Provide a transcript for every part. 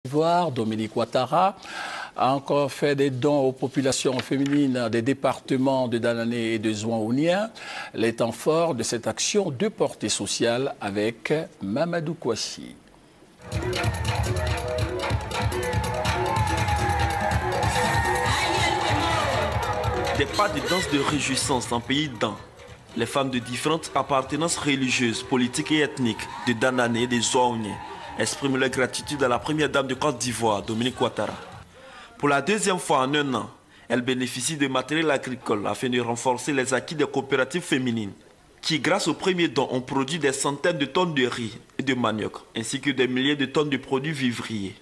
d'Ivoire, Dominique Ouattara, a encore fait des dons aux populations féminines des départements de Danané et de Zouaounien. Les temps forts de cette action de portée sociale avec Mamadou Kouassi. Des pas de danse de réjouissance en pays d'An. Les femmes de différentes appartenances religieuses, politiques et ethniques de Danané et de Zouaounien expriment leur gratitude à la première dame de Côte d'Ivoire, Dominique Ouattara. Pour la deuxième fois en un an, elle bénéficie de matériel agricole afin de renforcer les acquis des coopératives féminines qui, grâce au premier don, ont produit des centaines de tonnes de riz et de manioc, ainsi que des milliers de tonnes de produits vivriers.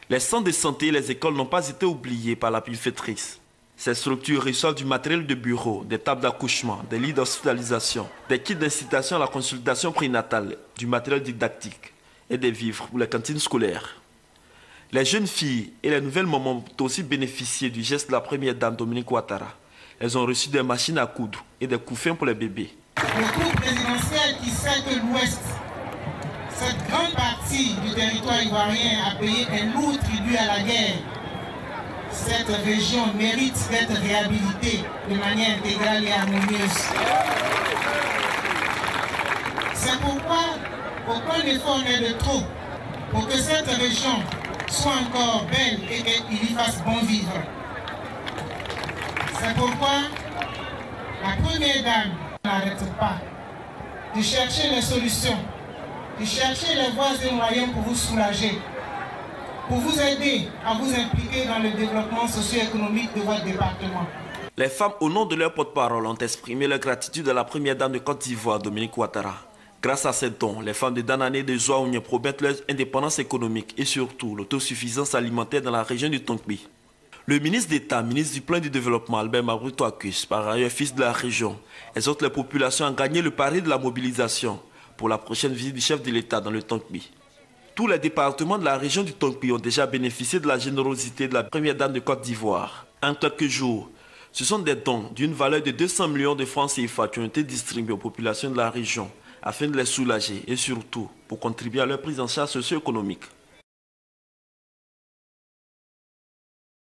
Les centres de santé et les écoles n'ont pas été oubliés par la bienfaitrice. Ces structures reçoivent du matériel de bureau, des tables d'accouchement, des lits d'hospitalisation, des kits d'incitation à la consultation prénatale, du matériel didactique et des vivres pour les cantines scolaires. Les jeunes filles et les nouvelles mamans ont aussi bénéficié du geste de la première dame Dominique Ouattara. Elles ont reçu des machines à coudre et des couffins pour les bébés. Le groupe présidentiel qui sait que l'Ouest, cette grande partie du territoire ivoirien, a payé un lourd tribut à la guerre. Cette région mérite d'être réhabilitée de manière intégrale et harmonieuse. C'est pourquoi aucun effort n'est de trop pour que cette région soit encore belle et qu'il y fasse bon vivre. C'est pourquoi la première dame n'arrête pas de chercher les solutions, de chercher les voies et moyens pour vous soulager, pour vous aider à vous impliquer dans le développement socio-économique de votre département. Les femmes, au nom de leur porte-parole, ont exprimé leur gratitude à la première dame de Côte d'Ivoire, Dominique Ouattara. Grâce à ces dons, les femmes de Danané et de Zouaounien promettent leur indépendance économique et surtout l'autosuffisance alimentaire dans la région du Tongbé. Le ministre d'État, ministre du Plan du Développement, Albert Mabrouk-Touakus, par ailleurs fils de la région, exhorte les populations à gagner le pari de la mobilisation pour la prochaine visite du chef de l'État dans le Tongbé. Tous les départements de la région du Tongbé ont déjà bénéficié de la générosité de la première dame de Côte d'Ivoire. En quelques jours, ce sont des dons d'une valeur de 200 millions de francs CFA qui ont été distribués aux populations de la région afin de les soulager et surtout pour contribuer à leur prise en charge socio-économique.